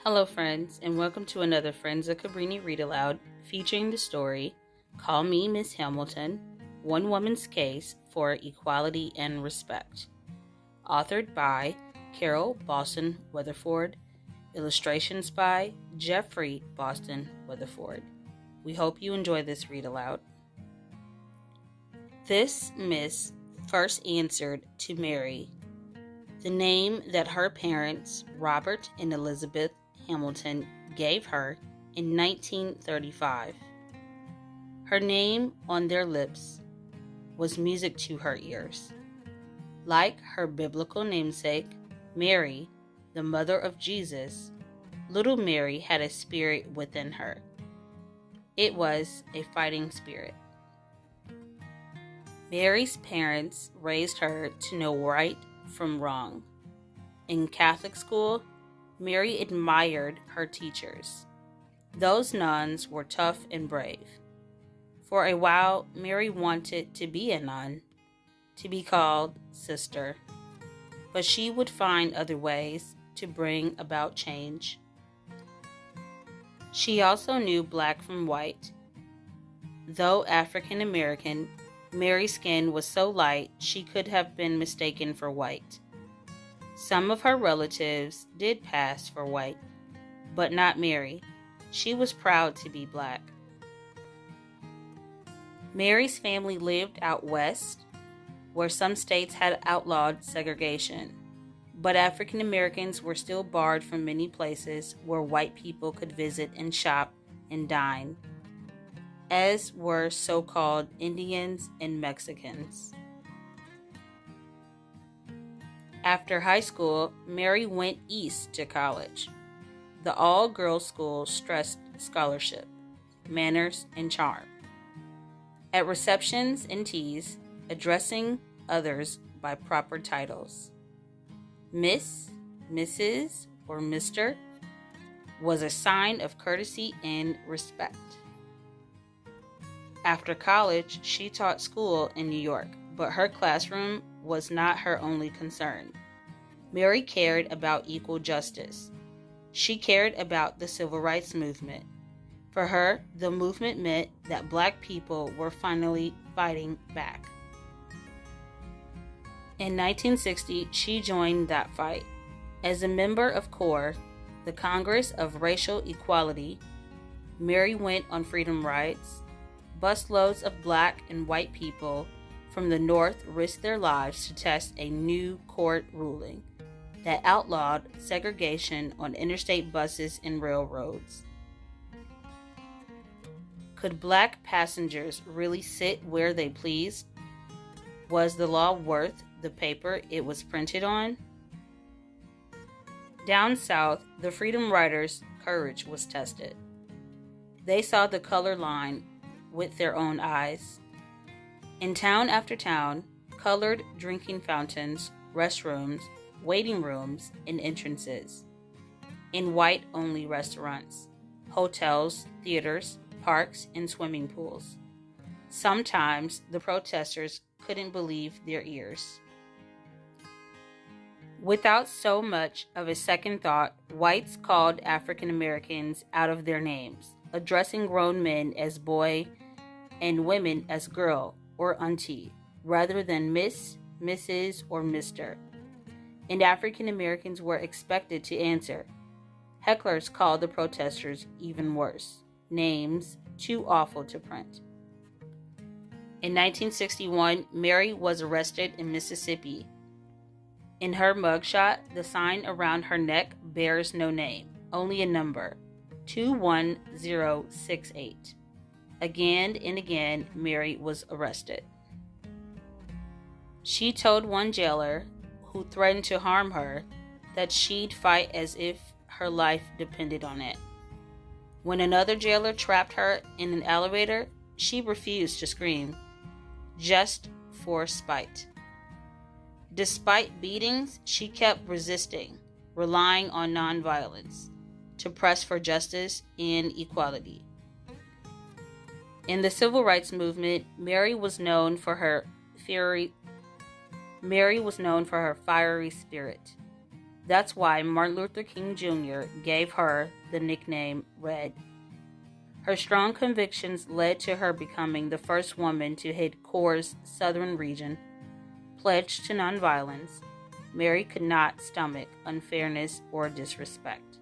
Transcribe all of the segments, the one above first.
Hello, friends, and welcome to another Friends of Cabrini Read Aloud featuring the story Call Me Miss Hamilton, One Woman's Case for Equality and Respect. Authored by Carol Boston Weatherford. Illustrations by Jeffrey Boston Weatherford. We hope you enjoy this read aloud. This miss first answered to Mary, the name that her parents, Robert and Elizabeth Hamilton, gave her in 1935. Her name on their lips was music to her ears. Like her biblical namesake, Mary, the mother of Jesus, little Mary had a spirit within her. It was a fighting spirit. Mary's parents raised her to know right from wrong. In Catholic school, Mary admired her teachers. Those nuns were tough and brave. For a while, Mary wanted to be a nun, to be called sister, but she would find other ways to bring about change. She also knew black from white. Though African American, Mary's skin was so light she could have been mistaken for white. Some of her relatives did pass for white, but not Mary. She was proud to be black. Mary's family lived out west, where some states had outlawed segregation, but African Americans were still barred from many places where white people could visit and shop and dine, as were so-called Indians and Mexicans. After high school, Mary went east to college. The all-girls school stressed scholarship, manners, and charm. At receptions and teas, addressing others by proper titles. Miss, Mrs., or Mr. was a sign of courtesy and respect. After college, she taught school in New York, but her classroom was not her only concern. Mary cared about equal justice. She cared about the civil rights movement. For her, the movement meant that black people were finally fighting back. In 1960, she joined that fight. As a member of CORE, the Congress of Racial Equality, Mary went on freedom rides. Busloads of black and white people from the North risked their lives to test a new court ruling that outlawed segregation on interstate buses and railroads. Could black passengers really sit where they pleased? Was the law worth the paper it was printed on? Down south, the Freedom Riders' courage was tested. They saw the color line with their own eyes. In town after town, colored drinking fountains, restrooms, waiting rooms, and entrances. In white-only restaurants, hotels, theaters, parks, and swimming pools. Sometimes the protesters couldn't believe their ears. Without so much of a second thought, whites called African Americans out of their names, addressing grown men as boy and women as girl or auntie, rather than Miss, Mrs., or Mr. And African Americans were expected to answer. Hecklers called the protesters even worse, names too awful to print. In 1961, Mary was arrested in Mississippi. In her mugshot, the sign around her neck bears no name, only a number, 21068. Again and again, Mary was arrested. She told one jailer, who threatened to harm her, that she'd fight as if her life depended on it. When another jailer trapped her in an elevator, she refused to scream, just for spite. Despite beatings, she kept resisting, relying on nonviolence to press for justice and equality. In the civil rights movement, Mary was known for her fiery spirit. That's why Martin Luther King Jr. gave her the nickname Red. Her strong convictions led to her becoming the first woman to head CORE's southern region, pledged to nonviolence. Mary could not stomach unfairness or disrespect.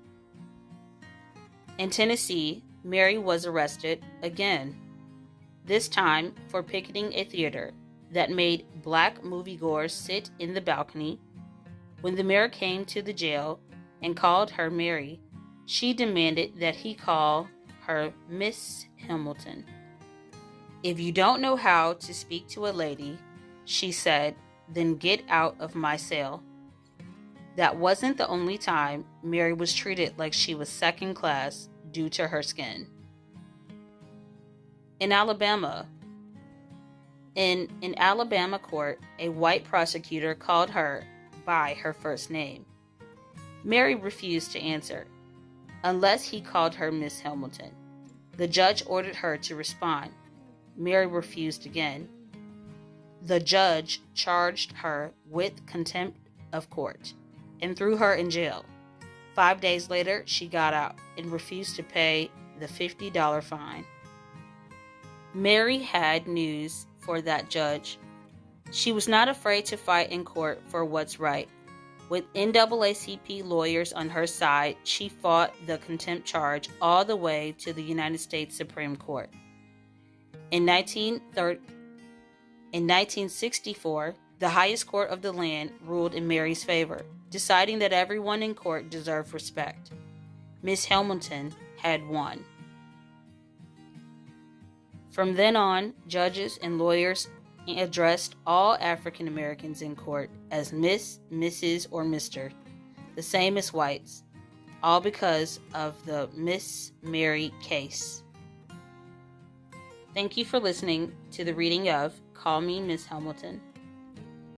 In Tennessee, Mary was arrested again, this time for picketing a theater that made black moviegoers sit in the balcony. When the mayor came to the jail and called her Mary, she demanded that he call her Miss Hamilton. "If you don't know how to speak to a lady," she said, "then get out of my cell." That wasn't the only time Mary was treated like she was second class due to her skin. In Alabama, in an Alabama court, a white prosecutor called her by her first name. Mary refused to answer, unless he called her Miss Hamilton. The judge ordered her to respond. Mary refused again. The judge charged her with contempt of court and threw her in jail. 5 days later, she got out and refused to pay the $50 fine. Mary had news for that judge. She was not afraid to fight in court for what's right. With NAACP lawyers on her side, she fought the contempt charge all the way to the United States Supreme Court. In 1964, the highest court of the land ruled in Mary's favor, deciding that everyone in court deserved respect. Miss Hamilton had won. From then on, judges and lawyers addressed all African Americans in court as Miss, Mrs., or Mr., the same as whites, all because of the Miss Mary case. Thank you for listening to the reading of Call Me Miss Hamilton.